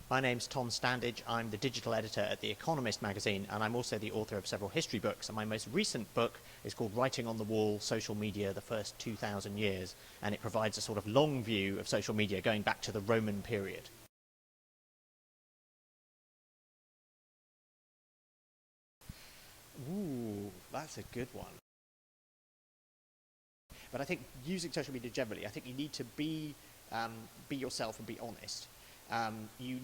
My name's Tom Standage. I'm the digital editor at The Economist magazine, and I'm also the author of several history books. And my most recent book is called Writing on the Wall, Social Media, the First 2,000 Years, and it provides a sort of long view of social media going back to the Roman period. Ooh, that's a good one. But I think using social media generally, I think you need to be yourself and be honest. It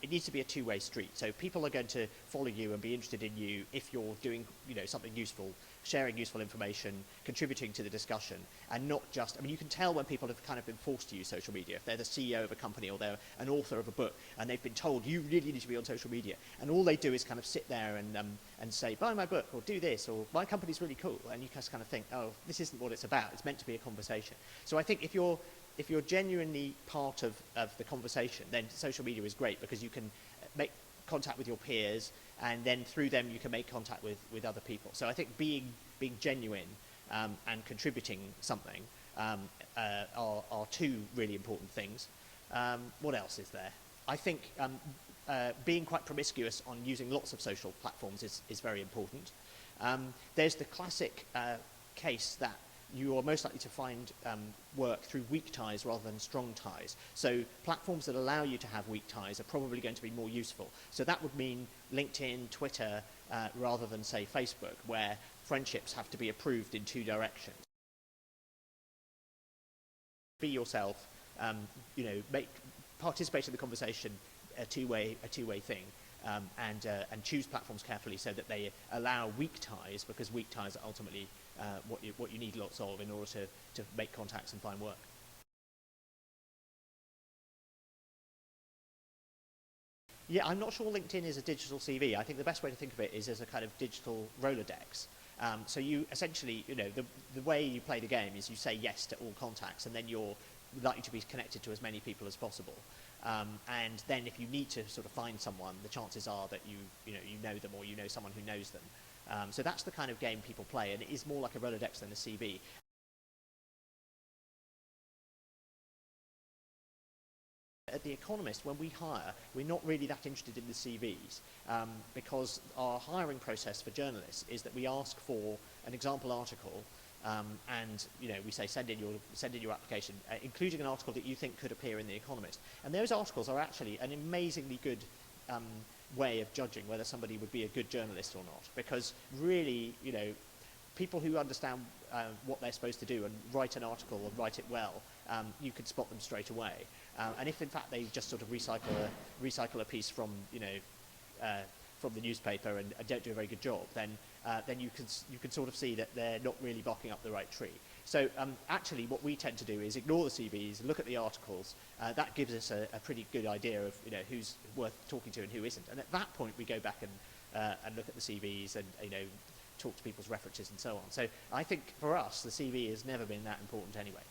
needs to be a two-way street. So people are going to follow you and be interested in you if you're doing, something useful, sharing useful information, contributing to the discussion, and not just, you can tell when people have kind of been forced to use social media. If they're the CEO of a company or they're an author of a book and they've been told you really need to be on social media, and all they do is kind of sit there and say, buy my book or do this, or my company's really cool, and you just kind of think, oh, this isn't what it's about. It's meant to be a conversation. So I think if you're genuinely part of the conversation, then social media is great because you can make contact with your peers, and then through them you can make contact with other people. So I think being genuine and contributing something are two really important things. What else is there? I think being quite promiscuous on using lots of social platforms is very important. There's the classic case that you are most likely to find work through weak ties rather than strong ties. So platforms that allow you to have weak ties are probably going to be more useful. So that would mean LinkedIn, Twitter, rather than, say, Facebook, where friendships have to be approved in two directions. Be yourself, participate in the conversation, a two-way thing. And choose platforms carefully so that they allow weak ties, because weak ties are ultimately what you need lots of in order to make contacts and find work. Yeah, I'm not sure LinkedIn is a digital CV. I think the best way to think of it is as a kind of digital Rolodex. So you essentially, the way you play the game is you say yes to all contacts, and then you're likely to be connected to as many people as possible. And then if you need to sort of find someone, the chances are that you know them, or you know someone who knows them. So that's the kind of game people play, and it is more like a Rolodex than a CV. At The Economist, when we hire, we're not really that interested in the CVs because our hiring process for journalists is that we ask for an example article, and we say send in your application, including an article that you think could appear in The Economist. And those articles are actually an amazingly good way of judging whether somebody would be a good journalist or not, because really, people who understand what they're supposed to do and write an article and write it well, you can spot them straight away. And if in fact they just sort of recycle a piece from from the newspaper and don't do a very good job, then you can sort of see that they're not really barking up the right tree. So actually what we tend to do is ignore the CVs, look at the articles. That gives us a pretty good idea of who's worth talking to and who isn't. And at that point we go back and look at the CVs and talk to people's references and so on. So I think for us the CV has never been that important anyway.